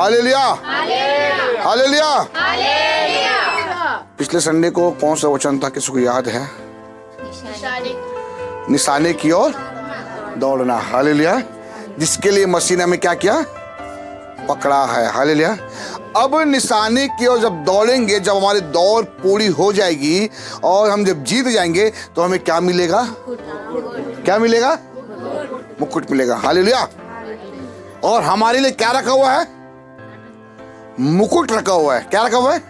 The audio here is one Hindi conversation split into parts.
Hallelujah, hallelujah. पिछले संडे को कौन सा वचन था, किसको याद है? निशाने की ओर दौड़ना। हालेलुया। जिसके लिए मसीह ने हमें क्या किया? पकड़ा है। हालेलुया। अब निशाने की ओर जब दौड़ेंगे, जब हमारी दौड़ पूरी हो जाएगी और हम जब जीत जाएंगे तो हमें क्या मिलेगा? क्या मिलेगा? मुकुट मिलेगा। हालेलुया। और हमारे लिए क्या रखा हुआ है? मुकुट रखा हुआ है। क्या रखा हुआ है?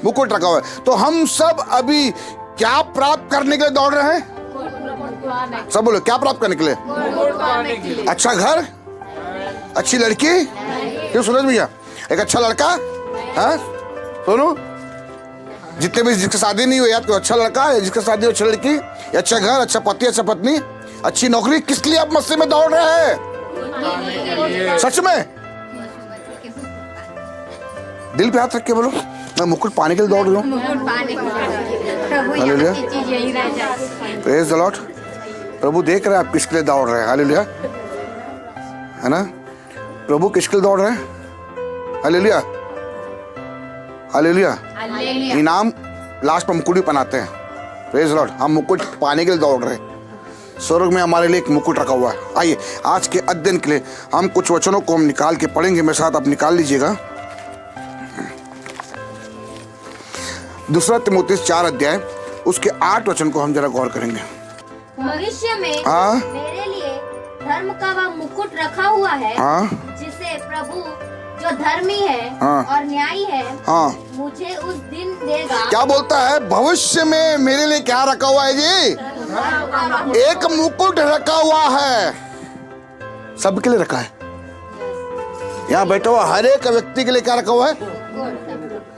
मुकुट रखा हुआ है। तो हम सब अभी क्या प्राप्त करने के लिए दौड़ रहे हैं? सब बोलो, क्या प्राप्त करने के लिए? अच्छा घर, अच्छी लड़की, क्यों सूरज भैया? एक अच्छा लड़का, हाँ सुनो, जितने भी जिसकी शादी नहीं हुई याद करो, अच्छा लड़का है, जिसकी शादी हो अच्छी लड़की, अच्छा घर, अच्छा पति, अच्छा पत्नी, अच्छी नौकरी। किस लिए आप मस्जिद में दौड़ रहे हैं? सच में दिल पे हाथ रख के बोलो, मैं मुकुट पाने के लिए दौड़ रहा हूँ। Hallelujah, praise the lord. प्रभु देख रहे हैं आप किसके लिए दौड़ रहे हैं। हालेलुया, है ना? प्रभु किसके लिए दौड़ रहे हैं? Hallelujah, hallelujah. इनाम लास्ट में मुकुट भी पहनाते हैं। Praise the Lord. हम मुकुट पाने के लिए दौड़ रहे हैं। स्वर्ग में हमारे लिए एक मुकुट रखा हुआ है। आइए आज के अध्ययन के लिए हम कुछ वचनों को हम निकाल के पढ़ेंगे। मेरे साथ आप निकाल लीजिएगा। दूसरा तीमुथियुस 4 अध्याय उसके 8 वचन को हम जरा गौर करेंगे। भविष्य में हाँ? मेरे लिए धर्म का वह मुकुट रखा हुआ है, हाँ? जिसे प्रभु जो धर्मी है हाँ? और न्यायी है, हाँ? मुझे उस दिन देगा। क्या बोलता है? भविष्य में मेरे लिए क्या रखा हुआ है जी? एक मुकुट रखा हुआ है। सबके लिए रखा है। यहाँ बैठा हुआ हर एक व्यक्ति के लिए क्या रखा हुआ है?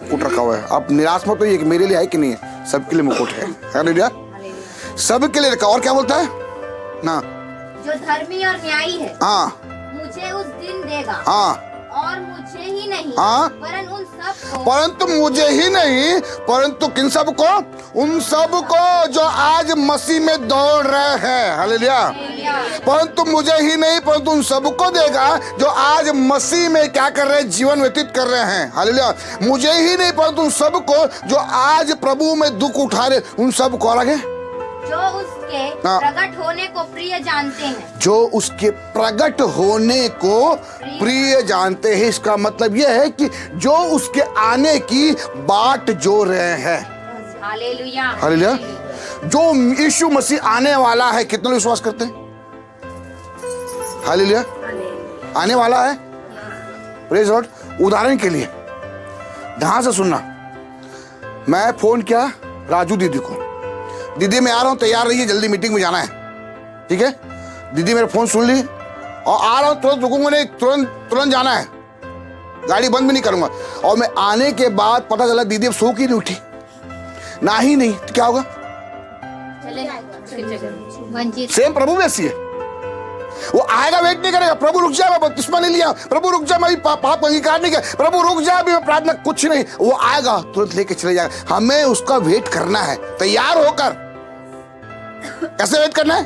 मुकुट रखा हुआ है। आप निराश मत होइए कि मेरे लिए है कि नहीं है। सबके लिए मुकुट है। हालेलुया, सबके लिए रखा। और क्या बोलता है ना? जो धर्मी और न्यायी है, हाँ, मुझे उस दिन देगा। हाँ, और मुझे ही नहीं, हाँ? परंतु उन सबको, परंतु मुझे ही नहीं, परंतु किन सबको? उन सबको जो आज मसीह में दौड़ रहे हैं। हालेलुया। परंतु मुझे ही नहीं, परंतु उन सबको देगा जो आज मसीह में क्या कर रहे हैं? जीवन व्यतीत कर रहे हैं। हालेलुया। मुझे ही नहीं, परंतु उन सबको जो आज प्रभु में दुख उठा रहे, उन सबको। और आगे, जो उसके हाँ। प्रकट होने को प्रिय जानते हैं। जो उसके प्रकट होने को प्रिय जानते हैं। इसका मतलब यह है कि जो उसके आने की बाट जो रहे हैं। Hallelujah, hallelujah. जो यीशु मसीह आने वाला है, कितने लोग विश्वास करते हैं? हालेलुया, आने वाला है। Praise Lord. उदाहरण के लिए ध्यान से सुनना, मैं फोन किया राजू दीदी को, दीदी मैं आ रहा हूं, तैयार रहिए, जल्दी मीटिंग में जाना है। ठीक है? दीदी मेरा फोन सुन ली और आ रहा हूं, तुरंत रुकूंगा नहीं, तुरंत जाना है, गाड़ी बंद भी नहीं करूंगा। और मैं आने के बाद पता चला दीदी अब सो की नहीं उठी, ना ही नहीं, तो क्या होगा? सेम प्रभु भी ऐसी है। वो आएगा, वेट नहीं करेगा। प्रभु रुक जा, मैं बपतिस्मा नहीं लिया। प्रभु रुक जा, मैं पाप अंगीकार नहीं किया। प्रभु रुक जा, अभी मैं प्रार्थना, कुछ नहीं। वो आएगा, तुरंत लेके चले जाएगा। हमें उसका वेट करना है, तैयार होकर। कैसे वेट करना है?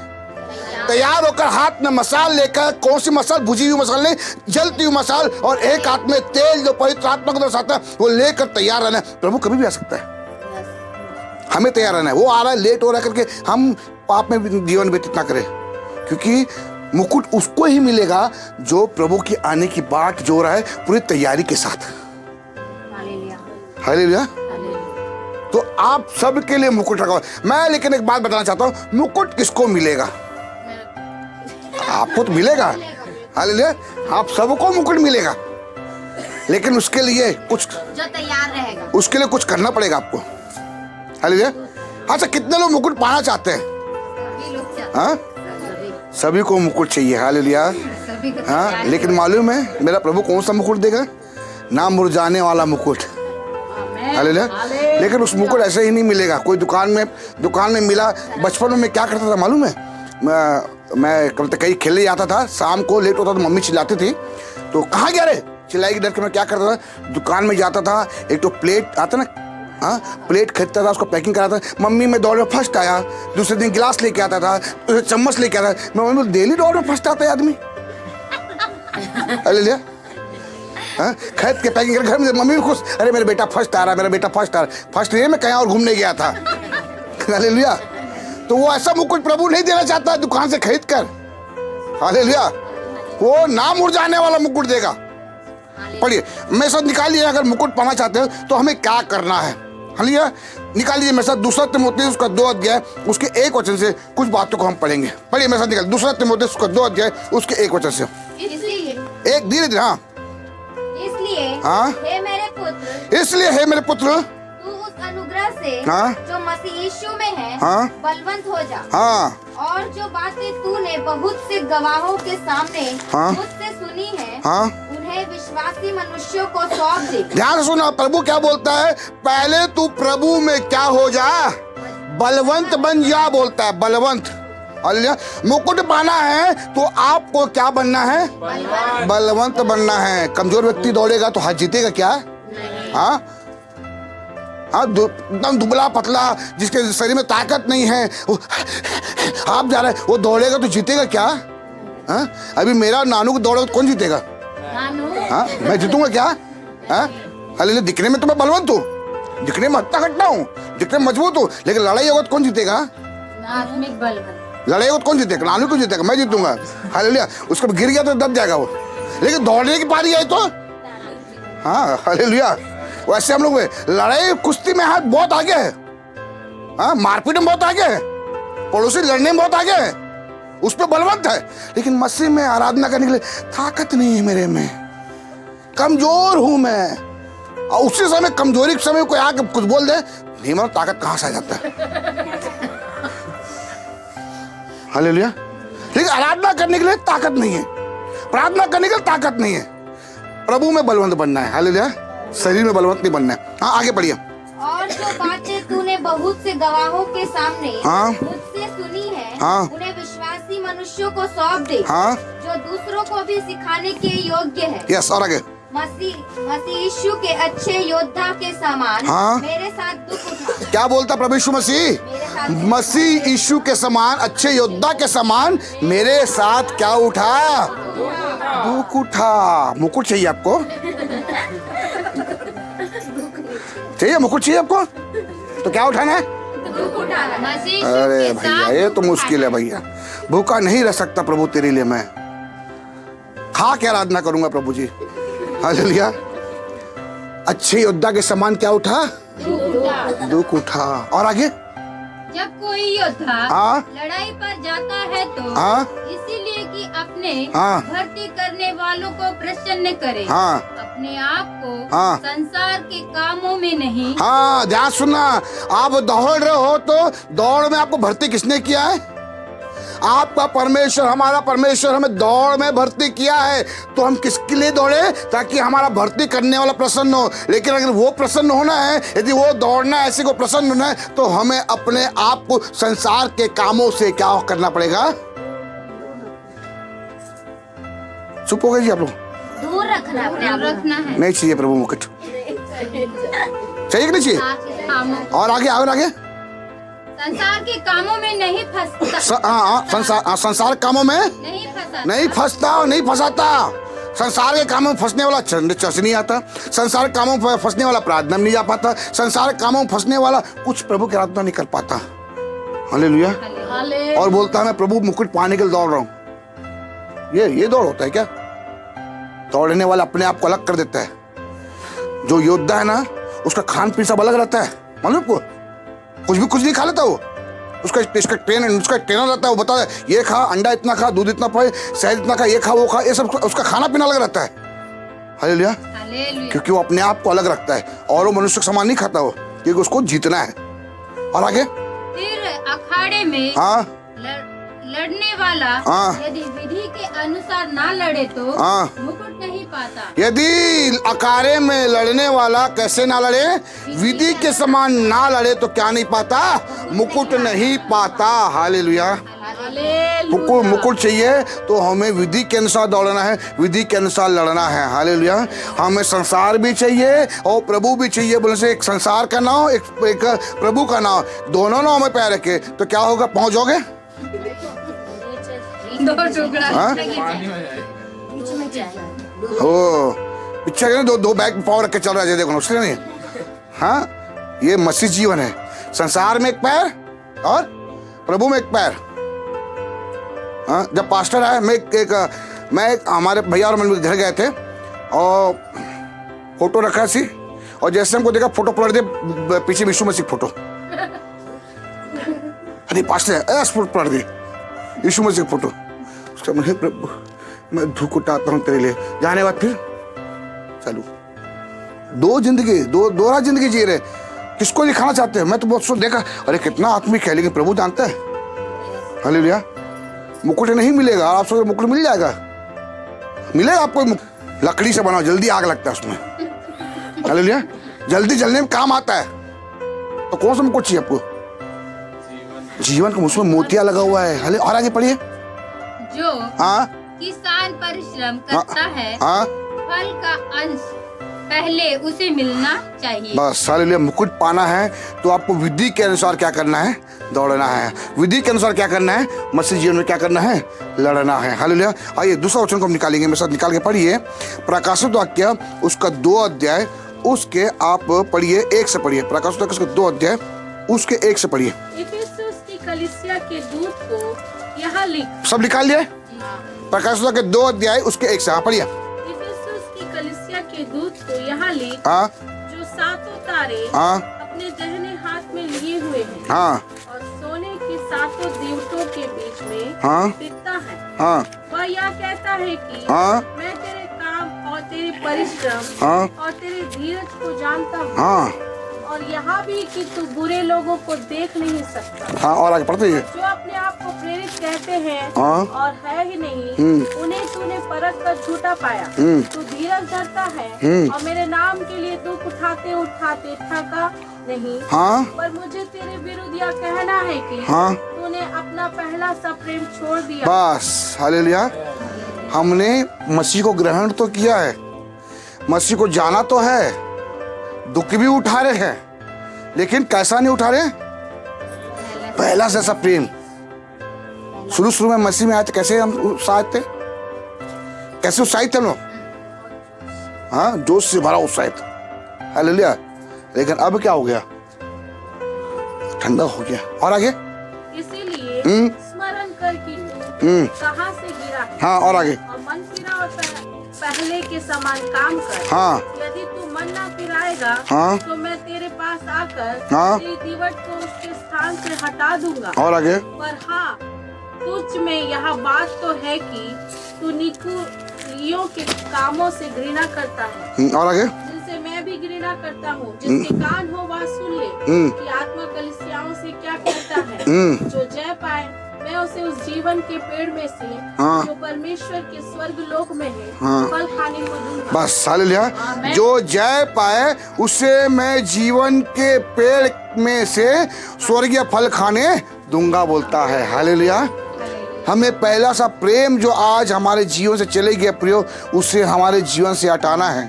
तैयार होकर, हाथ में मसाल लेकर। कौन सी मसाल? भुजी हुई मसाल नहीं, जलती हुई मसाल, और एक हाथ में तेल जो पवित्र आत्मा को दर्शाता है, वो लेकर तैयार रहना है। प्रभु कभी भी आ सकता है, हमें तैयार रहना है। वो आ रहा है, लेट हो रहा है करके हम पाप में जीवन व्यतीत ना करें, क्योंकि मुकुट उसको ही मिलेगा जो प्रभु की आने की बाट जो रहा है पूरी तैयारी के साथ। हालेलुया। तो आप सबके लिए मुकुट रखा हुआ है। मैं लेकिन एक बात बताना चाहता हूं, मुकुट किसको मिलेगा? आपको तो मिलेगा। हालेलुया। आप सबको मुकुट मिलेगा, लेकिन उसके लिए कुछ, जो तैयार रहेगा, उसके लिए कुछ करना पड़ेगा आपको। हालेलुया। अच्छा, कितने लोग मुकुट पाना चाहते हैं? हाँ, सभी को मुकुट चाहिए। हालेलुया। हाँ, लेकिन मालूम है मेरा प्रभु कौन सा मुकुट देगा? ना मुरझाने वाला मुकुट। हालेलुया। लेकिन उस मुकुट ऐसे ही नहीं मिलेगा। कोई दुकान में मिला। बचपन में मैं क्या करता था मालूम है? मैं कहीं खेलने जाता था, शाम को लेट होता तो मम्मी चिल्लाती थी, तो कहाँ गया रे, चिल्लाएगी डर के। मैं क्या करता था, दुकान में जाता था, एक तो प्लेट आता ना, हाँ, प्लेट खरीदता था, उसको पैकिंग कराता था। मम्मी मैं दौड़ में फर्स्ट आया। दूसरे दिन गिलास लेके आता था, चम्मच लेके आता था। मैं डेली दौड़ में फर्स्ट आता है आदमी। हालेलुया। हाँ? खरीद के पैकिंग कर घर में, मम्मी भी खुश, अरे मेरा बेटा फर्स्ट आ रहा है, मेरा बेटा फर्स्ट आ रहा है। फर्स्ट नहीं, मैं कहीं और घूमने गया था। हालेलुया। तो वो ऐसा मुकुट प्रभु नहीं देना चाहता दुकान से खरीद कर। हालेलुया। वो नाम उड़ जाने वाला मुकुट देगा। पढ़िए, मेरे साथ निकालिए, अगर मुकुट पाना चाहते हो तो हमें क्या करना है। हालेलुया। निकाल लीजिए मेरे साथ दूसरा तीमुथियुस उसका 2 अध्याय उसके 1 वचन से कुछ बातों को हम पढ़ेंगे। पढ़िए मेरे साथ, निकाल दूसरा तीमुथियुस उसका 2 अध्याय उसके 1 वचन से। इसलिए एक धीरे धीरे, हाँ इसलिए हाँ, हे मेरे पुत्र, इसलिए हे मेरे पुत्र, तू उस अनुग्रह से हाँ, जो मसीह यीशु में है, हाँ, बलवंत हो जा। हाँ, और जो बातें तूने बहुत से गवाहों के सामने हाँ, मुझसे सुनी है, हाँ, उन्हें विश्वासी मनुष्यों को सौंप दे। ध्यान से सुना, प्रभु क्या बोलता है, पहले तू प्रभु में क्या हो जा, बलवंत बन जा, बोलता है बलवंत। हालेलुया। मुकुट पाना है तो आपको क्या बनना है, बलवंत बनना है। कमजोर व्यक्ति दौड़ेगा तो हाथ जीतेगा क्या? हाँ हाँ, एकदम दुबला पतला जिसके शरीर में ताकत नहीं है, आप जा रहे, वो दौड़ेगा तो जीतेगा क्या? हाँ, अभी मेरा नानू को दौड़ेगा तो कौन जीतेगा? हाँ, मैं जीतूंगा क्या? हाँ, हालेलुया। दिखने में तो मैं बलवंत हूँ, दिखने में हट्टा कट्टा हूँ, दिखने में मजबूत हूँ, लेकिन लड़ाई होगा तो कौन जीतेगा? आत्मिक बल। लड़ाई होगा तो कौन जीतेगा? नानू को जीतेगा, मैं जीतूंगा। हालेलुया। उसको गिर गया तो दब जाएगा वो, लेकिन दौड़ने की पारी आई तो, हाँ, हालेलुया। वैसे हम लोग लड़ाई कुश्ती में हाथ बहुत आगे है, हाँ, मारपीट में बहुत आगे है, पड़ोसी लड़ने में बहुत आगे है, उस पर बलवंत है। लेकिन मसीह में आराधना करने के लिए ताकत नहीं है मेरे में, कमजोर हूं मैं। और उसी समय, कमजोरी के समय कोई आके कुछ बोल दे, नहीं मानो ताकत कहां से आ जाता है। हालेलुया। लेकिन आराधना करने के लिए ताकत नहीं है, प्रार्थना करने के लिए ताकत नहीं है। प्रभु में बलवंत बनना है। हालेलुया। शरीर में बलवंत नहीं बनना है। हाँ, आगे बढ़िए। और जो बातें तूने बहुत से गवाहों के सामने हाँ, मुझसे सुनी है, हाँ, उन्हें विश्वासी मनुष्यों को सौंप दे, हाँ, जो दूसरों को भी सिखाने के योग्य है। यस, और आगे। मसीह यीशु के अच्छे योद्धा के समान, हाँ, मेरे साथ दुख उठा। क्या बोलता प्रभु यीशु मसीह? मसीह यीशु के समान, अच्छे योद्धा के समान मेरे साथ क्या उठा? दुख उठा। मुकुट चाहिए आपको? चाहिए मुकुट? चाहिए आपको? तो क्या उठाना है? अरे भैया, ये तो मुश्किल है भैया, भूखा नहीं रह सकता प्रभु तेरे लिए मैं, खा के आराधना करूंगा प्रभु जी। हालेलुया। अच्छे योद्धा के समान क्या उठा? दुख उठा। और आगे। जब कोई योद्धा हाँ, लड़ाई पर जाता है तो हाँ, इसीलिए कि अपने हाँ, भर्ती करने वालों को प्रसन्न करे, हाँ, अपने आप को हाँ, संसार के कामों में नहीं। हाँ, ध्यान सुनना, आप दौड़ रहे हो तो दौड़ में आपको भर्ती किसने किया है? आपका परमेश्वर, हमारा परमेश्वर हमें दौड़ में भर्ती किया है। तो हम किसके लिए दौड़े? ताकि हमारा भर्ती करने वाला प्रसन्न हो। लेकिन अगर वो प्रसन्न होना है, यदि वो दौड़ना है, ऐसे को प्रसन्न होना है, तो हमें अपने आप को संसार के कामों से क्या करना पड़ेगा? चुप हो गए जी आप लोग? दूर रखना है, अपने आप रखना है। नहीं चाहिए प्रभु मुकुट? चाहिए कि नहीं चाहिए? कामों, और आगे, और आगे। संसार के कामों में नहीं फंसता। हाँ, संसार कामों में नहीं फंसता और नहीं फंसाता। संसार के कामों में फंसने वाला चर्च नहीं आता, संसार के कामों में फंसने वाला प्रार्थना में नहीं जा पाता, संसार के कामों में फंसने वाला कुछ प्रभु की आराधना नहीं कर पाता। हालेलुया। और बोलता है मैं प्रभु मुकुट पाने के लिए दौड़ रहा हूं। ये दौड़ होता है क्या? दौड़ने वाला अपने आप को अलग कर देता है। जो योद्धा है ना, उसका खान पीन सब अलग रहता है, मालूम आपको? कुछ नहीं खा लेता वो, उसका ट्रेनर रहता है, वो बताता है ये खा, अंडा इतना खा, दूध इतना पाए, शहद इतना खा, ये खा, वो खा, ये सब उसका खाना पीना अलग रहता है। हालेलुया। क्योंकि वो अपने आप को अलग रखता है और वो मनुष्य के समान नहीं खाता वो, क्योंकि उसको जीतना है। और आगे। फिर अखाड़े में हाँ, लड़ने वाला हाँ, यदि विधि के अनुसार ना लड़े तो हाँ, मुकुट नहीं पाता। यदि अखाड़े में लड़ने वाला कैसे ना लड़े? विधि के समान ना लड़े तो क्या नहीं पाता? मुकुट नहीं पाता। हालेलुया। मुकुट चाहिए तो हमें विधि के अनुसार दौड़ना है, विधि के अनुसार लड़ना है। हालेलुया। हमें संसार भी चाहिए और प्रभु भी चाहिए। बोले से एक संसार का नाव, एक प्रभु का नाव, दोनों नाव में पैर रखे तो क्या होगा? पहुंच जाओगे? दो टुकड़ा हाँ? ओ, पिक्चर है, दो बैग में पाँव रख के चल रहा है, देखो उसके नहीं। हाँ, ये मसीह जीवन है। संसार में एक पैर और प्रभु में एक पैर। हाँ, जब पास्टर आए, मैं हमारे भैया और मैं घर गए थे और फोटो रखा सी, और जैसे हमको देखा फोटो पलट दे, पीछे यीशु मसीह फोटो। अरे पास्टर है, फोटो पलट दी यीशु मसीह फोटो। उसका मैं प्रभु मैं धूप उठाता हूँ तेरे लिए। जाने बाद फिर चलो, दो जिंदगी, दोहरा जिंदगी जी रहे। किसको दिखाना चाहते हैं? मैं तो बहुत सोच देखा, अरे कितना आत्मिक है, लेकिन प्रभु जानता है। हालेलुया। मुकुट नहीं मिलेगा, आप सोच मुकुट मिल जाएगा, मिलेगा आपको। लकड़ी से बनाओ, जल्दी आग लगता है उसमें। हालेलुया। जल्दी जलने में काम आता है। तो कौन सा मुकुट चाहिए आपको? जीवन का, उसमें मोतिया लगा हुआ है। हाले, और आगे पढ़िए। जो हाँ किसान परिश्रम करता है, हाँ, फल का अंश पहले उसे मिलना चाहिए। बस। हालेलुया। मुकुट पाना है तो आपको विधि के अनुसार क्या करना है? दौड़ना है। विधि के अनुसार क्या करना है? मसीह जीवन में क्या करना है? लड़ना है। हालेलुया। आइए दूसरा वचन को हम निकालेंगे, मेरे साथ निकाल के पढ़िए। प्रकाशित वाक्य उसका 2 अध्याय, उसके आप पढ़िए 1 से पढ़िए। प्रकाशित वाक्य उसका 2 अध्याय, उसके 1 से पढ़िए। इफिसुस की कलीसिया के दूत को यहाँ लिख। सब निकाल लिया? प्रकाशित वाक्य 2 अध्याय उसके 1 से, हाँ पढ़िए। इफिसुस की कलीसिया के दूत को यहाँ लिख, हाँ जो 7 तारे हाँ अपने दाहिने हाथ में लिए हुए हैं हाँ और सोने के 7 दीवटों के बीच में हाँ दिखता है। हाँ वह यह कहता है कि हाँ मैं तेरे काम और तेरे परिश्रम हाँ और तेरे धीरज को जानता हूँ, हाँ और यहाँ भी कि तू बुरे लोगों को देख नहीं सकता। हाँ, और आगे पढ़ते हैं। जो अपने आप को प्रेरित कहते हैं हाँ। और है ही नहीं, उन्हें तूने परख कर झूठा पाया। तू धीरज धरता है और मेरे नाम के लिए दुख उठाते उठाते थका नहीं। हाँ पर मुझे तेरे विरुद्ध यह कहना है कि हाँ, तूने अपना पहला सा प्रेम छोड़ दिया। बस। हालेलुया। हमने मसीह को ग्रहण तो किया है, मसीह को जाना तो है, दुख भी उठा रहे हैं, लेकिन कैसा नहीं उठा रहे? पहला से ऐसा प्रेम। शुरू में मसीह में आए थे, कैसे हम उत्साहित थे? कैसे उत्साहित थे हम लोग? हाँ, जोश से भरा उत्साहित। हालेलुया। लेकिन अब क्या हो गया? ठंडा हो गया। और आगे? इसीलिए स्मरण कर कि तू कहाँ से गिरा है। हाँ, और आगे? और मन फिरा और पहले के समान काम कर। हाँ यदि तू मन ना फिराएगा, हाँ, तो मैं तेरे पास आकर हाँ, तेरी दीवट को उसके स्थान से हटा दूंगा। और आगे? पर हाँ, तुझ में यह बात तो है कि तू निकुलियों के कामों से घृणा करता है, और आगे? जिनसे मैं भी घृणा करता हूँ। जिसके कान हो वह सुन ले कि आत्मा कलीसियाओं से क्या कहता है। जो जय पाए, मैं उसे उस जीवन के पेड़ में से हाँ, जो परमेश्वर के स्वर्ग लोक में है, हाँ, फल खाने को दूंगा। बस। हालेलुया। जो जय पाए उसे मैं जीवन के पेड़ में से स्वर्गीय फल खाने दूंगा, बोलता है। हालेलुया। हमें पहला सा प्रेम जो आज हमारे जीवन से चले गया प्रियो, उसे हमारे जीवन से हटाना है।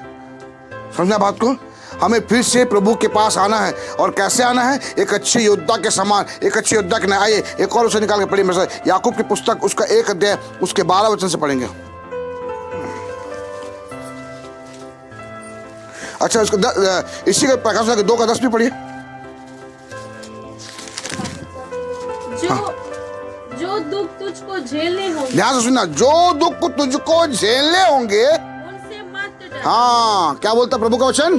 समझना बात को? हमें फिर से प्रभु के पास आना है। और कैसे आना है? एक अच्छे योद्धा के समान, एक अच्छे योद्धा के नाते। आइए एक और उसे निकाल के पढ़िए मेरे साथ। याकूब की पुस्तक उसका 1 अध्याय उसके 12 वचन से पढ़ेंगे। अच्छा, उसको इसी के प्रकाश 2 का 10 भी पढ़िए। जो दुख तुझको झेलने होंगे, ध्यान से सुनना, जो दुख तुझको झेलने होंगे उनसे मत डर। हाँ, क्या बोलता प्रभु का वचन?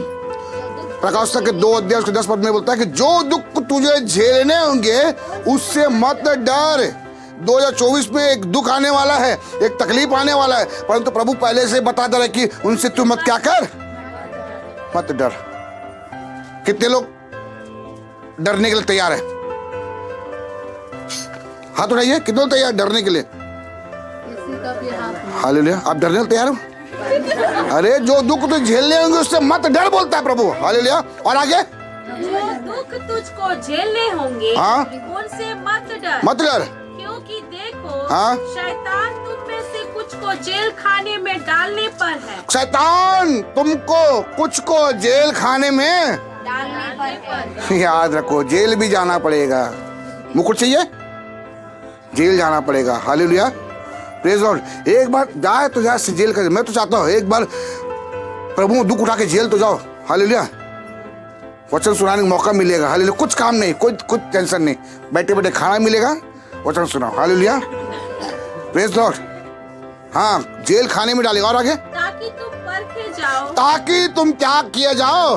प्रकाश के 2 अध्याय उसके 10 पद में बोलता है कि जो दुख तुझे झेलने होंगे उससे मत डर। 2024 में एक दुख आने वाला है, एक तकलीफ आने वाला है, परंतु प्रभु पहले से बता दे रहा है कि उनसे तू मत क्या कर, मत डर। कितने लोग डरने के लिए तैयार है? हाथ उठाइए। कितने लोग तैयार डरने के लिए? हालेलुया। आप डरने के लिए तैयार हो? अरे जो दुख तो झेलने होंगे उससे मत डर, बोलता है प्रभु। हालेलुया। और आगे? जो दुख तुझको झेलने होंगे, हाँ, उनसे मत डर, मत डर। क्योंकि देखो, हाँ, शैतान तुम में से कुछ को जेल खाने में डालने पर है। शैतान तुमको कुछ को जेल खाने में डालने पर। याद रखो, जेल भी जाना पड़ेगा। मुकुट चाहिए? जेल जाना पड़ेगा। हालेलुया। Praise Lord. एक बार जाए तो जाए जेल का। मैं तो चाहता हूँ एक बार प्रभु में दुख उठा के जेल तो जाओ, हालेलुया। वचन सुनाने का मौका मिलेगा, हालेलुया। कुछ काम नहीं, कुछ टेंशन नहीं, बैठे बैठे खाना मिलेगा, वचन सुनाओ, हालेलुया, प्रेज लॉर्ड। हाँ, जेल खाने में डालेगा। और आगे, ताकि तुम परखे जाओ, ताकि तुम क्या किया जाओ,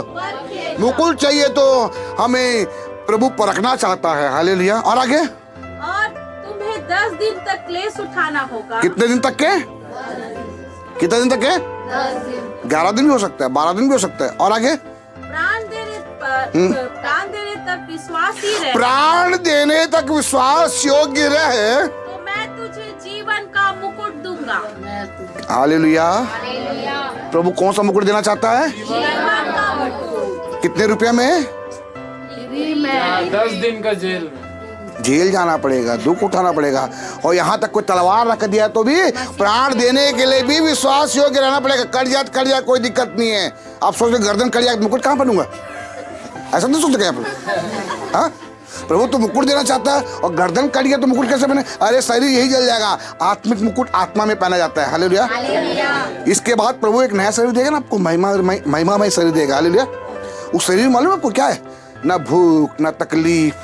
मुकुट चाहिए तो हमें प्रभु परखना चाहता है, हालेलुया। और आगे, और तुम्हें 10 दिन तक क्लेश उठाना होगा। कितने दिन तक के? कितने दिन तक के? 11 दिन भी हो सकता है, 12 दिन भी हो सकता है। और आगे, प्राण देने तक विश्वासी रहे, प्राण देने तक विश्वास योग्य रहे तो मैं तुझे जीवन का मुकुट दूंगा। हालेलुया। प्रभु कौन सा मुकुट देना चाहता है? जीवन का मुकुट। कितने रुपया में? 10 दिन का जेल में। जेल जाना पड़ेगा, दुख उठाना पड़ेगा, और यहाँ तक कोई तलवार रख दिया तो भी प्राण देने के लिए भी विश्वास योग्य रहना पड़ेगा। कट जाए कोई दिक्कत नहीं है। आप सोच रहे गर्दन कट जाए मुकुट कहाँ पहनूंगा, ऐसा नहीं सोचते क्या आप लोग? हाँ, प्रभु तो मुकुट देना चाहता है और गर्दन कट गया तो मुकुट कैसे पहने? अरे शरीर यही जल जाएगा। आत्मिक मुकुट आत्मा में पहना जाता है, हालेलुया। इसके बाद प्रभु एक नया शरीर देगा ना आपको, महिमामय शरीर देगा, हालेलुया। उस शरीर मालूम है आपको क्या है? ना भूख, ना तकलीफ,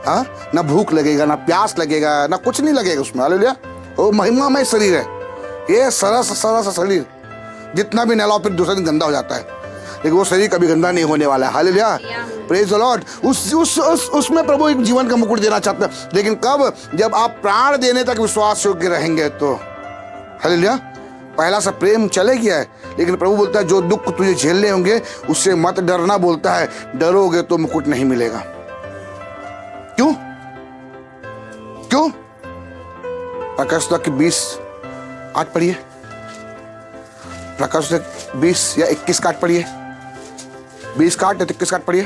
हाँ, ना भूख लगेगा, ना प्यास लगेगा, ना कुछ नहीं लगेगा उसमें, हालेलुया। वो महिमामय शरीर है। ये सरस सा शरीर जितना भी नहलाओ फिर दूसरे दिन गंदा हो जाता है, लेकिन वो शरीर कभी गंदा नहीं होने वाला है, हालेलुया, प्रेज द लॉर्ड। उसमें प्रभु एक जीवन का मुकुट देना चाहता है, लेकिन कब? जब आप प्राण देने तक विश्वास योग्य रहेंगे तो, हालेलुया। पहला सा प्रेम चले गया है, लेकिन प्रभु बोलता है जो दुख तुझे झेलने होंगे उससे मत डरना, बोलता है डरोगे तो मुकुट नहीं मिलेगा। क्यों? प्रकाश 20:8 पढ़िए, प्रकाश 20 या 21 का 8 पढ़िए, 20 का 8 या 21 का 8 पढ़िए।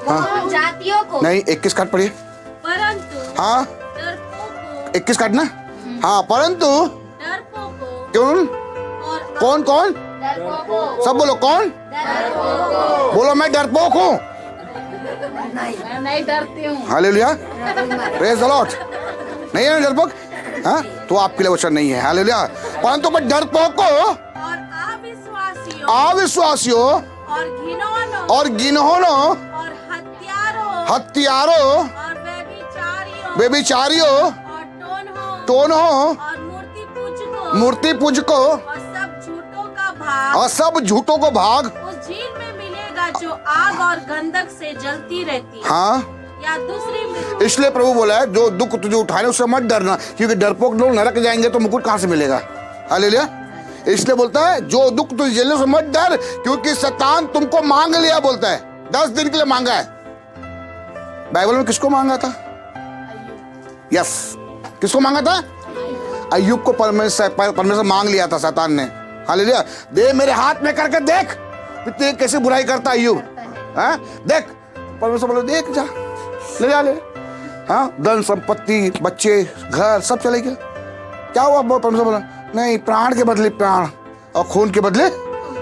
हाँ, जातियों को नहीं, 21 का 8 पढ़िए। परंतु हाँ, डरपों को, 21 का 8 ना। हाँ, परंतु डरपों को क्यों? और कौन? सब बोलो, कौन? बोलो मैं डरपोक हूँ। मैं नहीं डरती हूँ। Hallelujah, praise the Lord. नहीं है ना डरपोक? हाँ, तो आपके लिए वचन नहीं है, हालेलुया। परंतु मैं डरपोक को और अविश्वासियों और घिनौनों और हत्यारों और व्यभिचारियों और टोनहों और मूर्ति पूजकों और सब झूठों का भाग उस झील में मिलेगा जो आग और गंधक से जलती रहती है। हाँ, या दूसरी मृत्यु। इसलिए प्रभु बोला है जो दुख तुझे उठाने उससे मत डरना, क्योंकि डरपोक लोग नरक जाएंगे तो मुकुट कहाँ से मिलेगा, हालेलुया। इसलिए बोलता है जो दुख तुझे झेलने से मत डर, क्योंकि शैतान तुमको मांग लिया, बोलता है 10 दिन के लिए मांगा है। बाइबल में किसको मांगा था? यस, किसको मांगा था? अय्यूब को परमेश्वर मांग लिया था शैतान ने, हालेलुया। दे मेरे हाथ में करके देख कितनी कैसे बुराई करता अय्यूब, हाँ देख। परमेश्वर बोले देख जा, ले जा ले। हाँ, धन संपत्ति, बच्चे, घर सब चले गए। क्या हुआ? परमेश्वर बोला नहीं, प्राण के बदले प्राण और खून के बदले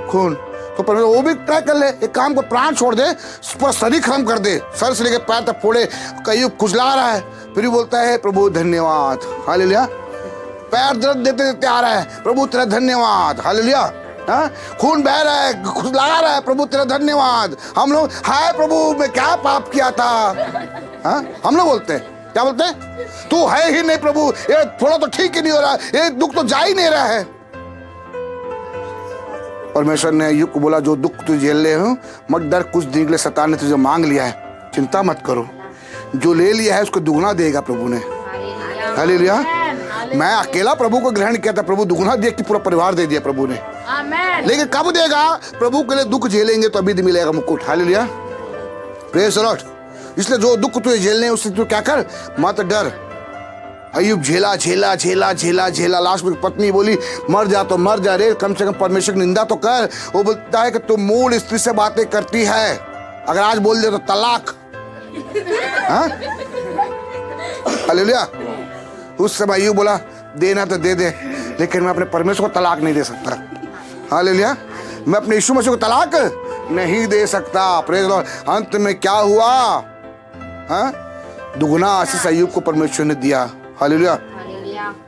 खून। तो परमेश्वर वो भी ट्राई कर ले, एक काम को प्राण छोड़ दे, पूरा शरीर खत्म कर दे, सर से लेकर पैर तक फोड़े। कहीं खुजला रहा है, फिर भी बोलता है प्रभु धन्यवाद, हालेलुया। पैर दर्द देते देते आ रहा है, प्रभु तेरा धन्यवाद, हालेलुया। हाँ, खून बह रहा है, खुजला रहा है, प्रभु तेरा धन्यवाद। हम लोग हाय प्रभु मैं क्या पाप किया था, हाँ हम लोग बोलते हैं, क्या बोलते हैं? तू है ही नहीं प्रभु, ये थोड़ा तो ठीक ही नहीं हो रहा, ये दुख तो जा ही नहीं रहा है। परमेश्वर ने अय्यूब को बोला जो दुख तुझे झेल रहे हो मत डर, कुछ दिन के लिए शैतान ने तुझे मांग लिया है, चिंता मत करो, जो ले लिया है उसको दुगना देगा प्रभु ने, हालेलुया। मैं अकेला प्रभु को ग्रहण किया था, प्रभु दुगना देख के पूरा परिवार दे दिया प्रभु ने, आमीन। लेकिन कब देगा? प्रभु के लिए दुख झेलेंगे तो अभी मिलेगा मुकुट, हालेलुया, प्रेज द लॉर्ड। इसलिए जो दुख तुझे झेलने उससे तू क्या कर, मत डर। अय्यूब झेला झेला झेला झेला झेला, लास्ट में पत्नी बोली मर जा तो मर जा रे, कम से कम परमेश्वर की निंदा तो कर। वो बोलता है कि तू मूल स्त्री से बातें करती है, अगर आज बोल दे तो तलाक, हाँ हालेलुया। उस समय अय्यूब बोला देना तो दे दे, लेकिन मैं अपने परमेश्वर को तलाक नहीं दे सकता, हालेलुया। मैं अपने यीशु मसीह को तलाक नहीं दे सकता, प्रेज लॉर्ड। अंत में क्या हुआ? हाँ, दुगना आशीष अय्यूब को परमेश्वर ने दिया, हालेलुया।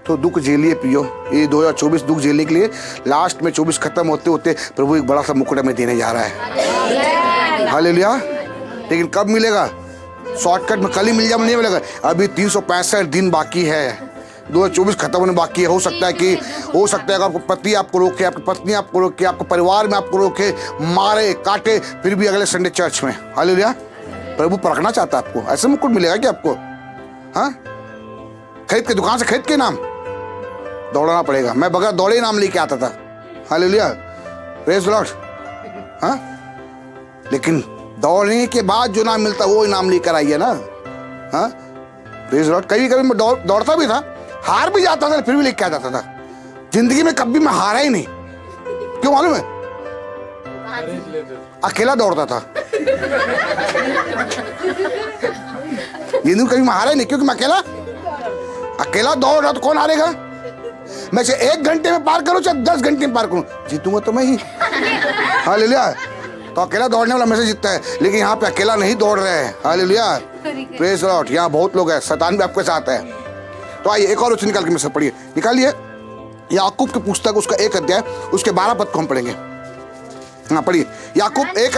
तो दुख झेलिए प्रियो। ये 2024 दुख झेलने के लिए लास्ट में 24 खत्म होते होते प्रभु एक बड़ा सा मुकुट हमें देने जा रहा है। हालेलुया। लेकिन कब मिलेगा? शॉर्टकट में कल ही मिल जाए नहीं मिलेगा। अभी 365 दिन बाकी है, 2024 खत्म होने बाकी है। हो सकता है कि आपको पति आपको रोके, आपकी पत्नी आपको रोके, आपको परिवार में आपको रोके, मारे काटे, फिर भी अगले संडे चर्च में। हालेलुया। प्रभु परखना चाहता है आपको। ऐसे मुकुट मिलेगा क्या आपको? हाँ, खरीद के दुकान से खरीद के नाम दौड़ना पड़ेगा। मैं बगैर दौड़े नाम लेके आता था। Hallelujah, praise the Lord. हाँ, लेकिन दौड़ने के बाद जो नाम मिलता वो नाम लेकर आइए ना। हाँ, प्रेज द लॉर्ड। कभी कभी मैं दौड़ता भी था, हार भी जाता था, फिर भी लेके आ जाता था। जिंदगी में कभी मैं हारा ही नहीं। क्यों मालूम है? अकेला दौड़ता था। जिंदगी कभी मैं हारा ही नहीं, क्योंकि मैं अकेला दौड़ रहा तो कौन हारेगा? मैं चाहे 1 घंटे में पार करूं चाहे 10 घंटे में पार करूं, जीतूंगा तो मैं ही। हालेलुया। तो अकेला दौड़ने वाला हमेशा जीतता है, लेकिन यहाँ पे अकेला नहीं दौड़ रहे हैं। Hallelujah, praise the Lord. यहाँ बहुत लोग हैं, शैतान भी आपके साथ है। तो आइए एक और वचन निकाल के मैं सब पढ़िए, निकालिए। याकूब की पुस्तक उसका 1 अध्याय उसके 12 पद को हम पढ़ेंगे। हाँ पढ़िए, याकूब 1।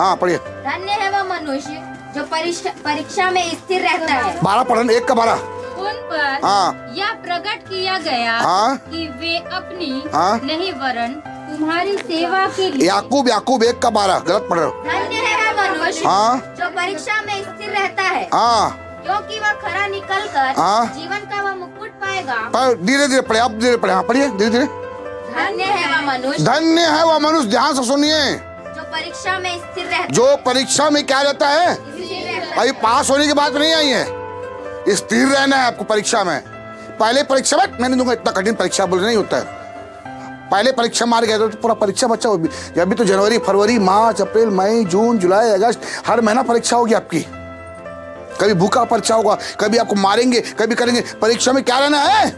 हाँ पढ़िए। धन्य है वह मनुष्य जो परीक्षा में स्थिर रहता है। 12 पढ़न, 1 का 12। उन पर हाँ। यह प्रकट किया गया हाँ। कि वे अपनी हाँ। नहीं वरन तुम्हारी सेवा के लिए। याकूब 1 का 12 गलत पढ़ रहे हो। धन्य है वह मनुष्य हाँ। जो परीक्षा में स्थिर रहता है, हाँ, क्योंकि वह खरा निकल कर हाँ। जीवन का वह मुकुट पाएगा। पर धीरे धीरे पढ़े, आप धीरे पढ़े। हाँ पढ़िए धीरे धीरे। धन्य है वह मनुष्य धन्य है वह मनुष्य, ध्यान से सुनिए, जो परीक्षा में स्थिर रहता जो परीक्षा में क्या रहता है? है। अभी पास होने की बात नहीं आई है, स्थिर रहना है आपको परीक्षा में। पहले परीक्षा में मैं नहीं दूंगा, इतना कठिन परीक्षा बोले नहीं होता है। पहले परीक्षा मार गया तो पूरा परीक्षा बच्चा हो। अभी तो जनवरी, फरवरी, मार्च, अप्रैल, मई, जून, जुलाई, अगस्त, हर महीना परीक्षा होगी आपकी। कभी भूखा परीक्षा होगा, कभी आपको मारेंगे, कभी करेंगे। परीक्षा में क्या रहना है?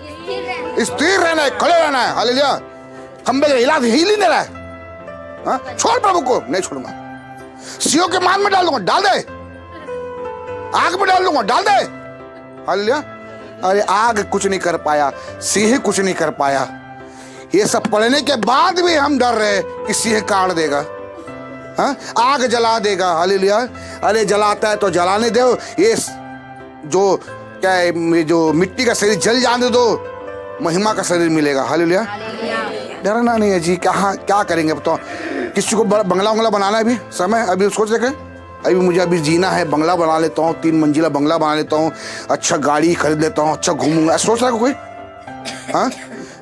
स्थिर रहना है, खड़े रहना है। हालेलुया। खंबे का हिल ही नहीं रहा है। हाँ? छोड़ प्रभु को, नहीं छोड़ूंगा। सीओ के मान में डाल दूंगा, डाल दे। आग में डाल दूंगा, डाल दे। हालेलुया। अरे आग कुछ नहीं कर पाया, सिंह कुछ नहीं कर पाया। ये सब पढ़ने के बाद भी हम डर रहे कि सिंह काट देगा, हाँ? आग जला देगा। हालेलुया। अरे जलाता है तो जलाने दो। ये जो क्या है, ये जो मिट्टी का शरीर जल जाने दो, महिमा का शरीर मिलेगा। हालेलुया। डरना नहीं है जी। क्या करेंगे अब? तो किसी को बंगला बनाना है भी समय, अभी सोच रहे अभी मुझे अभी जीना है, बंगला बना लेता हूँ, 3 मंजिला बंगला बना लेता हूँ, अच्छा गाड़ी खरीद लेता हूँ, अच्छा घूमूंगा, सोच रहा है कोई? हाँ,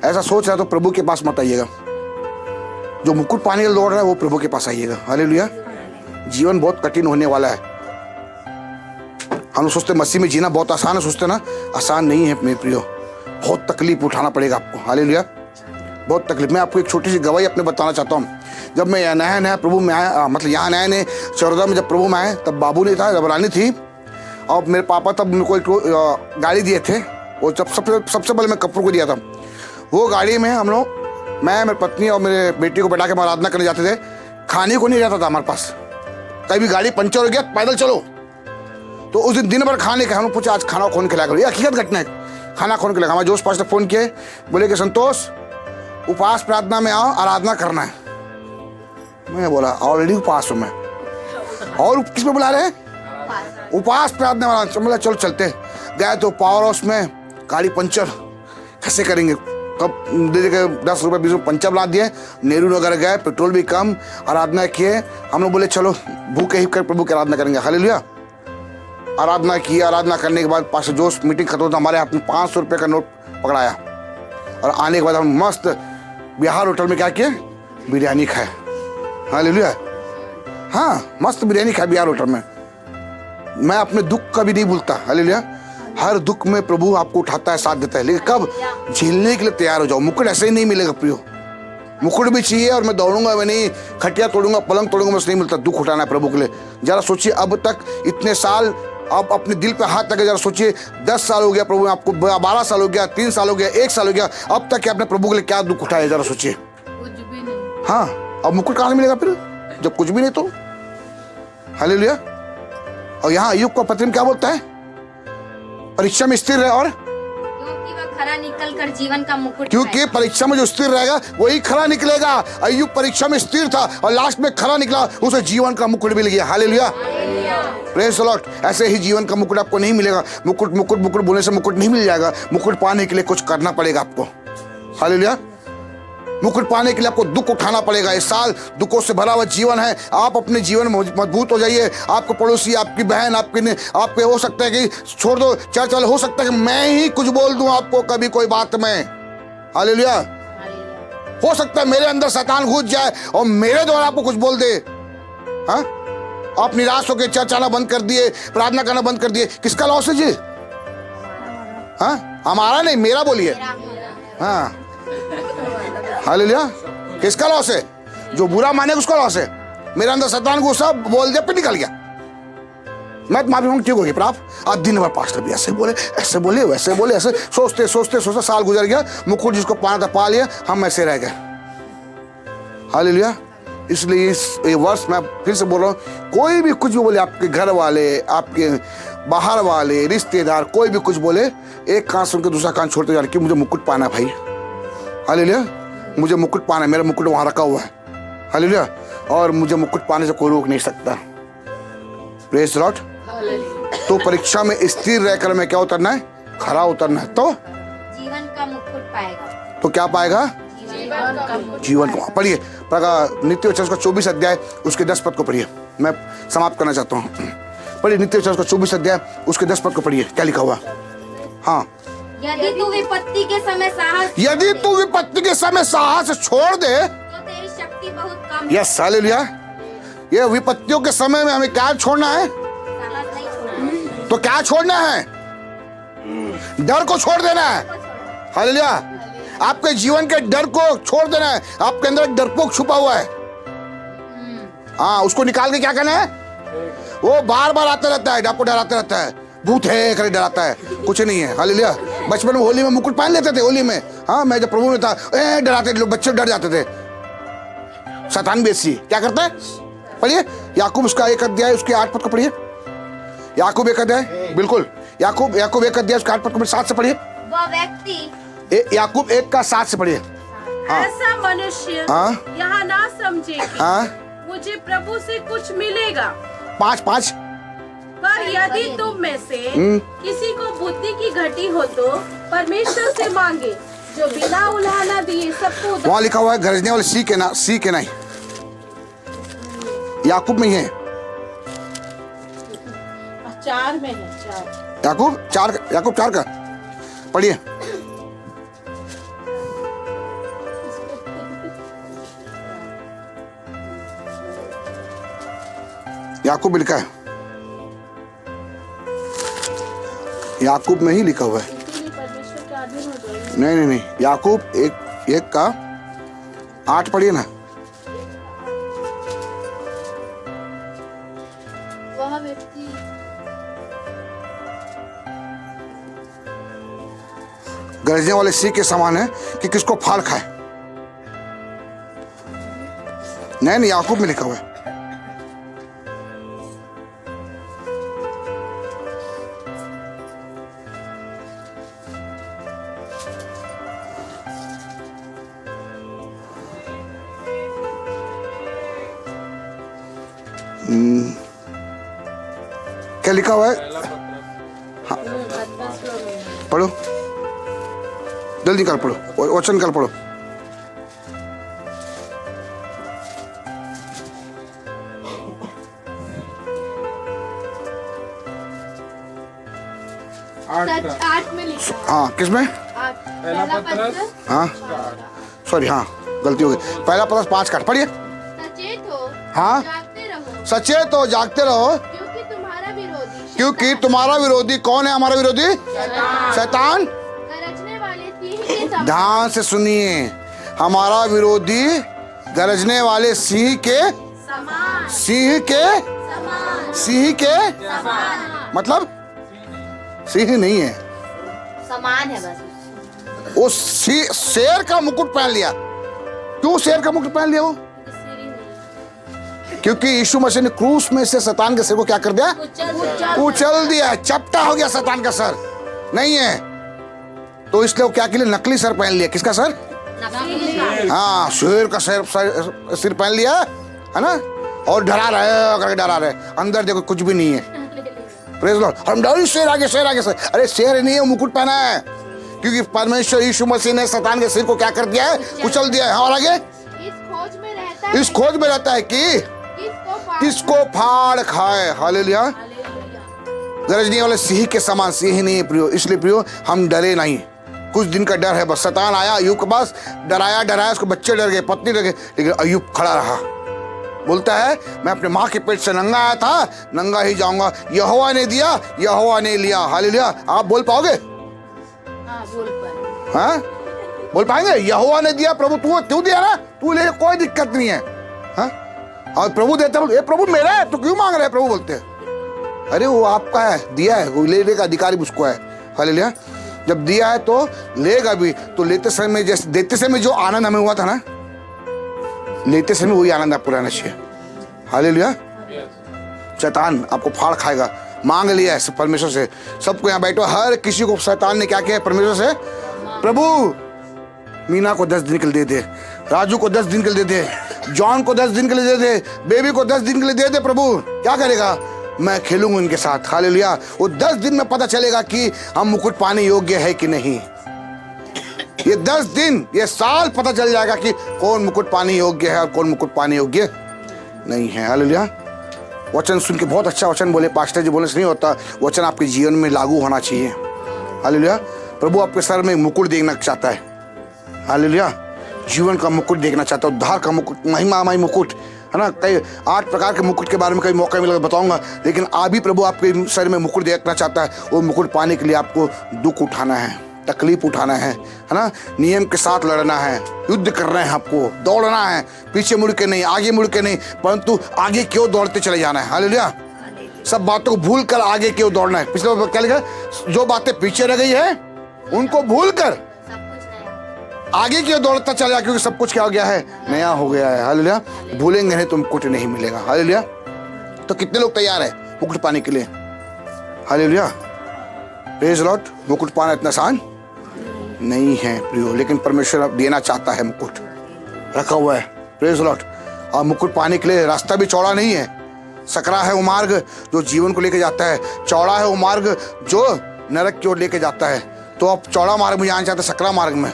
ऐसा सोच रहा है तो प्रभु के पास मत आइएगा। जो मुकुट पाने के लिए दौड़ रहा है वो प्रभु के पास आइएगा। हालेलुया। जीवन बहुत कठिन होने वाला है। हम सोचते मसीह में जीना बहुत आसान है, सोचते ना, आसान नहीं है मेरे प्रियो। बहुत तकलीफ उठाना पड़ेगा आपको। हालेलुया, बहुत तकलीफ। मैं आपको एक छोटी सी गवाही अपने बताना चाहता हूँ। जब मैं नया प्रभु में आया, मतलब यहाँ नए चौरदा में जब प्रभु में आए, तब बाबू नहीं था, जब रानी थी, और मेरे पापा तब मेरे को एक गाड़ी दिए थे। वो जब सबसे पहले मैं कपूर को दिया था। वो गाड़ी में हम लोग, मैं, मेरी पत्नी और मेरे बेटी को बैठा के आराधना करने जाते थे। खाने को नहीं रहता था हमारे पास। कभी गाड़ी पंचर हो गया, पैदल चलो। तो उस दिन भर खाने का हम लोग पूछा, आज खाना कौन खिलाया करो? ये हकीकत घटना है, खाना कौन खिलाएगा? हमारे दोस्त पास ने फोन किए, बोले कि संतोष उपास प्रार्थना में आओ, आराधना करना है। मैं बोला ऑलरेडी उपास हूं मैं, और किस में बुला रहे हैं? उपास प्रार्थना वाला। बोला चलो चलते। गए तो पावर हाउस में, गाड़ी पंचर, कैसे करेंगे? कब दे के 10 रुपये 20 रुपये पंचर ला दिए। नेहरू नगर गए, पेट्रोल भी कम, आराधना किए। हम लोग बोले चलो भूखे ही कर प्रभु की आराधना करेंगे। हालेलुया। आराधना की। आराधना करने के बाद पास जो मीटिंग खत्म होता, हमारे हाथ में 500 रुपये का नोट पकड़ाया, और आने के बाद हम मस्त बिहार होटल में क्या किए? बिरयानी खाए। हालेलुया। हाँ, मस्त बिरयानी खाए बिहार होटल में। मैं अपने दुख का भी नहीं भूलता। हालेलुया। हर दुख में प्रभु आपको उठाता है, साथ देता है, लेकिन कब? झेलने के लिए तैयार हो जाओ। मुकुट ऐसे ही नहीं मिलेगा प्रियो। मुकुट भी चाहिए, और मैं दौड़ूंगा, मैं नहीं खटिया तोड़ूंगा, पलंग तोड़ूंगा, बस नहीं मिलता। दुख उठाना है प्रभु के लिए। जरा सोचिए, अब तक इतने साल, आप अपने दिल पे हाथ लगे, जरा सोचिए, 10 साल हो गया प्रभु आपको, 12 साल हो गया, 3 साल हो गया, 1 साल हो गया, अब तक आपने प्रभु के लिए क्या दुख उठाया? जरा सोचिए। कुछ भी नहीं। हाँ, अब मुकुट कहाँ से मिलेगा फिर, जब कुछ भी नहीं तो? हालेलुया। और यहाँ अय्यूब का पत्र में क्या बोलता है? परीक्षा में स्थिर रहे और क्योंकि वह खरा निकल कर जीवन का मुकुट क्योंकि पाएगा। परीक्षा में जो स्थिर रहेगा वही खरा निकलेगा। अय्यूब परीक्षा में स्थिर था और लास्ट में खरा निकला, उसे जीवन का मुकुट मिल गया। Hallelujah, praise the Lord. ऐसे ही जीवन का मुकुट आपको नहीं मिलेगा। मुकुट मुकुट मुकुट बोलने से मुकुट नहीं मिल जाएगा। मुकुट पाने के लिए कुछ करना पड़ेगा आपको। हालेलुया। मुकुट पाने के लिए आपको दुख उठाना पड़ेगा। इस साल दुखों से भरा हुआ जीवन है। आप अपने जीवन में मजबूत हो जाइए। आपको पड़ोसी, आपकी बहन, आपके हो सकता है कि छोड़ दो चर्च वाले, हो सकता है कि मैं ही कुछ बोल दूं आपको कभी कोई बात में। हालेलुया। हो सकता है मेरे अंदर शैतान घुस जाए और मेरे द्वारा आपको कुछ बोल दे। हाँ, आप निराश होकर चर्च आना बंद कर दिए, प्रार्थना करना बंद कर दिए। किसका लॉस है जी? हाँ, हमारा नहीं, मेरा बोलिए। हाँ, हालेलुया। किसका लॉस है? जो बुरा माने उसका लॉस है। मेरे अंदर शैतान गुस्सा बोल दिया, फिर निकल गया। मैं माफी मांग, ठीक होगी प्राप। आज दिन भर पास्टर भी ऐसे बोले, ऐसे बोले, वैसे बोले, ऐसे सोचते सोचते सोचते साल गुजर गया। मुकुट जिसको पाना था पा लिया, हम ऐसे रह गए। हालेलुया। इसलिए ये वर्ष मैं फिर से बोल रहा हूँ, कोई भी कुछ भी बोले, आपके घर वाले, आपके बाहर वाले, रिश्तेदार, कोई भी कुछ बोले, एक कान सुन के दूसरा कान छोड़ते जा रहे कि मुझे मुकुट पाना भाई। हालेलुया। मुझे मुकुट पाना है, मेरा मुकुट वहां रखा हुआ है। हालेलुया। और मुझे मुकुट पाने से कोई रोक नहीं सकता। Praise the Lord. तो परीक्षा में स्थिर रहकर में क्या उतरना है? खरा उतरना है। तो जीवन का मुकुट पाएगा। तो क्या पाएगा? जीवन को। पढ़िए नित्य वचन का 24 अध्याय उसके 10 पद को पढ़िए। मैं समाप्त करना चाहता हूँ। पढ़िए नित्य वचन का 24 अध्याय उसके 10 पद को पढ़िए। क्या लिखा हुआ? हाँ, यदि तू विपत्ति के समय साहस यदि तू विपत्ति के समय साहस छोड़ दे तो तेरी शक्ति बहुत कम। Yes, hallelujah. ये विपत्तियों के समय में हमें क्या छोड़ना है? साहस नहीं छोड़ना। तो क्या छोड़ना है? डर को छोड़ देना है। हालेलुया। आपके जीवन के डर को छोड़ देना है। आपके अंदर एक डरपोक छुपा हुआ है। हाँ, उसको निकाल के क्या करना है? वो बार बार आता रहता है, आपको डराता रहता है। भूत है करे डराता है, कुछ नहीं है। हालेलुया। बचपन में होली में मुकुट पहन लेते थे। होली में, हाँ, मैं जब प्रभु में था, डराते लोग, बच्चे डर जाते थे। शैतान भी ऐसी क्या करता है? पढ़िए याकूब उसका 1 अध्याय उसके 8 पद को पढ़िए। याकूब 1 अध्याय, बिल्कुल याकूब 1 अध्याय उसके 8 पद को 7 से पढ़िए। वह व्यक्ति याकूब 1 का 7 से पढ़िए। हाँ। ऐसा मनुष्य यहाँ ना समझे कि मुझे प्रभु से कुछ मिलेगा। 5 पर यदि तुम में से किसी को बुद्धि की घटी हो तो परमेश्वर से मांगे, जो बिना उलाहना दिए सबको। वहां लिखा हुआ है गरजने वाले सी के नहीं, याकूब में ही है। 4 में है। 4 याकूब 4 का पढ़िए। याकूब में लिखा है, याकूब में ही लिखा हुआ है। नहीं, याकूब 1 का 8 पढ़िए ना। वह व्यक्ति गरजने वाले सी के समान है कि किसको फाड़ खाए। नहीं, याकूब में लिखा हुआ है। क्या लिखा हुआ है? हाँ, पढ़ो जल्दी निकाल, पढ़ो वचन निकाल, पढ़ो। सच 8 में लिखा है। हाँ, किसमें? 8 पहला पत्र। हाँ, सॉरी, हाँ गलती हो गई। पहला पद 5 का पढ़िए। सचेत हो, हाँ, जागते रहो, सचेत हो, जागते रहो, क्योंकि तुम्हारा विरोधी कौन है? हमारा विरोधी शैतान। गरजने वाले सिंह के समान। ध्यान से सुनिए, हमारा विरोधी गरजने वाले सिंह के समान। सिंह के मतलब सिंह नहीं है, समान है बस। वो शेर का मुकुट पहन लिया। क्यों शेर का मुकुट पहन लिया? वो क्योंकि यीशु मसीह ने क्रूस में से शैतान के सिर को क्या कर दिया? कुचल दिया। चपटा हो गया शैतान का सर। नहीं है, तो इसलिए वो क्या के लिए नकली सर पहन लिया। किसका सर? हाँ, शेर का सिर पहन लिया है ना, और डरा रहे करके डरा रहे, अंदर देखो कुछ भी नहीं है। Praise Lord. हम डर शेर आगे शेर आगे शेर, अरे शेर नहीं है, मुकुट पहना है, क्योंकि परमेश्वर यीशु मसीह ने शैतान के सिर को क्या कर दिया है? कुचल दिया है। और आगे इस खोज में रहता है कि किसको फाड़ खाए। हालेलुया। गरजने वाले सिंह के समान, सिंह नहीं है प्रियो, इसलिए प्रियो हम डरे नहीं। कुछ दिन का डर है बस। शैतान आया अय्यूब के पास, डराया, उसको बच्चे डर गए, पत्नी डर गई, लेकिन अय्यूब खड़ा रहा। बोलता है मैं अपने माँ के पेट से नंगा आया था, नंगा ही जाऊंगा। यहोवा ने दिया, यहोवा ने लिया। हालेलुया। आप बोल पाओगे? हाँ, बोल पाएंगे? यहोवा ने दिया, प्रभु तू दिया ना, तू ले, कोई दिक्कत नहीं है। हाँ, और प्रभु देता है, प्रभु मेरा है, तो क्यों मांग रहे हैं? प्रभु बोलते हैं अरे वो आपका है, दिया है, वो लेने का अधिकारी उसको है। हालेलुया। जब दिया है तो लेगा भी। तो लेते समय, जैसे देते समय जो आनंद हमें हुआ था ना, लेते समय वही आनंद आपको रहना चाहिए। हालेलुया। शैतान आपको फाड़ खाएगा। मांग लिया है परमेश्वर से। सबको यहाँ बैठो, हर किसी को शैतान ने क्या किया है परमेश्वर से? प्रभु मीना को 10 दिन के लिए दे दे, राजू को 10 दिन के लिए दे दे, जॉन को 10 दिन के लिए दे दे, बेबी को 10 दिन के लिए दे दे। प्रभु क्या करेगा? मैं खेलूंगा उनके साथ। हालेलुया। वो 10 दिन में पता चलेगा कि हम मुकुट पाने योग्य है कि नहीं। ये 10 दिन, ये साल पता चल जाएगा कि कौन मुकुट पाने योग्य है और कौन मुकुट पाने योग्य नहीं है। हालेलुया। वचन सुन के बहुत अच्छा वचन बोले पास्टर जी, बोलने से नहीं होता, वचन आपके जीवन में लागू होना चाहिए। हालेलुया। प्रभु आपके सर में मुकुट देखना चाहता है। हालेलुया। जीवन का मुकुट देखना चाहता है, उद्धार का मुकुट, महिमामय मुकुट, है ना। कई 8 प्रकार के मुकुट के बारे में कई मौका मिलेगा बताऊंगा, लेकिन अभी प्रभु आपके सर में मुकुट देखना चाहता है। वो मुकुट पाने के लिए आपको दुख उठाना है, तकलीफ उठाना है ना, नियम के साथ लड़ना है, युद्ध करना है, आपको दौड़ना है, पीछे मुड़ के नहीं, आगे मुड़ के नहीं, परंतु आगे क्यों दौड़ते चले जाना है। हालेलुया। सब बातों को भूल कर आगे क्यों दौड़ना है। पिछले क्या लिखा? जो बातें पीछे रह गई है उनको भूल कर आगे क्यों दौड़ता चला, क्योंकि सब कुछ क्या हो गया है? नया हो गया है। हालेलुया। भूलेंगे नहीं तो मुकुट नहीं मिलेगा। हालेलुया। तो कितने लोग तैयार है मुकुट पाने के लिए? हालेलुया। Praise Lord. मुकुट पाना इतना आसान नहीं है प्रियो, लेकिन परमेश्वर देना चाहता है। मुकुट रखा हुआ है। Praise Lord. और मुकुट पाने के लिए रास्ता भी चौड़ा नहीं है। सकरा है वो मार्ग जो जीवन को लेके जाता है, चौड़ा है वो मार्ग जो नरक की ओर लेके जाता है। तो आप चौड़ा मार्ग में जाना चाहते हैं, सकरा मार्ग में?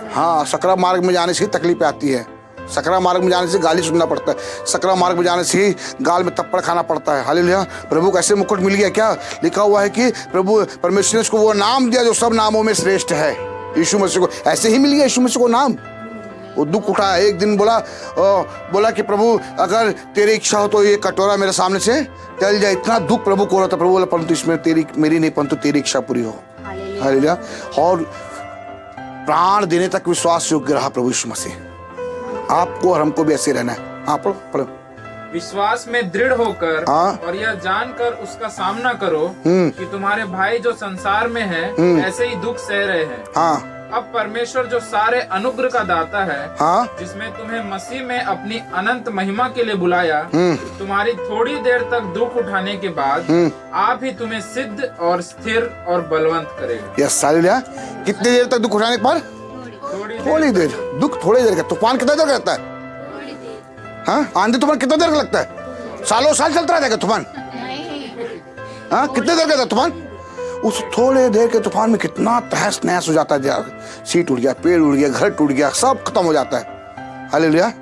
हाँ, सकरा मार्ग में जाने से ही तकलीफ आती है। सकरा मार्ग में जाने से गाली सुनना पड़ता है। सकरा मार्ग में जाने से ही गाल में थप्पड़ खाना पड़ता है। हालेलुया। प्रभु को ऐसे मुकुट मिल गया क्या? लिखा हुआ है कि प्रभु परमेश्वर ने उसको वो नाम दिया जो सब नामों में श्रेष्ठ है। यीशु मसीह को ऐसे ही मिल गया, यीशु मसीह को नाम। वो दुख उठाया, एक दिन बोला कि प्रभु अगर तेरी इच्छा हो तो ये कटोरा मेरे सामने से टल जाए। इतना दुख प्रभु को हो रहा था। प्रभु बोला परंतु इसमें मेरी नहीं, परंतु तेरी इच्छा पूरी हो। हालेलुया। और प्राण देने तक विश्वास योग्य रहा प्रभु यीशु मसीह। आपको और हमको भी ऐसे रहना है। हाँ, पढ़ो। विश्वास में दृढ़ होकर और यह जानकर उसका सामना करो कि तुम्हारे भाई जो संसार में है ऐसे ही दुख सह रहे हैं। हाँ। अब परमेश्वर जो सारे अनुग्रह का दाता है, हाँ। जिसमें तुम्हें मसीह में अपनी अनंत महिमा के लिए बुलाया, तुम्हारी थोड़ी देर तक दुख उठाने के बाद आप ही तुम्हें सिद्ध और स्थिर और बलवंत करेगा। Yes, hallelujah. कितनी देर तक दुख उठाने के बाद? थोड़ी देर। दुख थोड़ी देर का। तूफान कितना देर का रहता है? हाँ, आंधी तूफान कितना देर का लगता है? सालों साल चलता रहता है तूफान? हाँ, कितने देर का था तूफान? उस थोड़े देर के तूफान में कितना तहस नहस हो जाता है। सीट उड़ गया, पेड़ उड़ गया, घर टूट गया, सब खत्म हो जाता है। हालेलुया।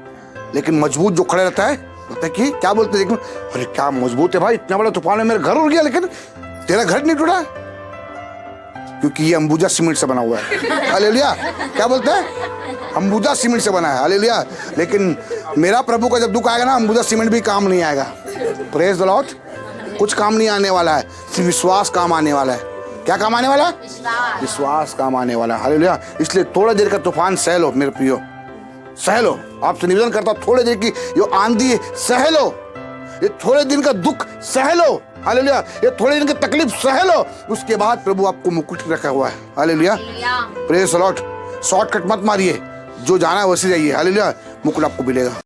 लेकिन मजबूत जो खड़े रहता है, बोलता है कि क्या बोलते हैं, अरे क्या मजबूत है भाई, इतना बड़ा तूफान में मेरा घर उड़ गया लेकिन तेरा घर नहीं टूटा, क्योंकि ये अंबुजा सीमेंट से बना हुआ है। हालेलुया। क्या बोलते हैं? अंबुजा सीमेंट से बना है। हालेलुया। लेकिन मेरा प्रभु का जब दुख आएगा ना, अंबुजा सीमेंट भी काम नहीं आएगा। Praise the Lord. कुछ काम नहीं आने वाला है, सिर्फ विश्वास काम आने वाला है। क्या काम आने वाला है? विश्वास काम आने वाला है। हालेलुया। इसलिए थोड़ा देर का तूफान सह लो मेरे प्रियो, सह लो। आपसे निवेदन करता हूं, थोड़े देर की जो आंधी सह लो, ये थोड़े दिन का दुख सह लो। हालेलुया। ये थोड़े दिन की तकलीफ सह लो, उसके बाद प्रभु आपको मुकुट रखा हुआ है। Hallelujah. Praise the Lord. Shortcut मत मारिए, जो जाना है वैसे जाइए। हालेलुया। मुकुट आपको मिलेगा।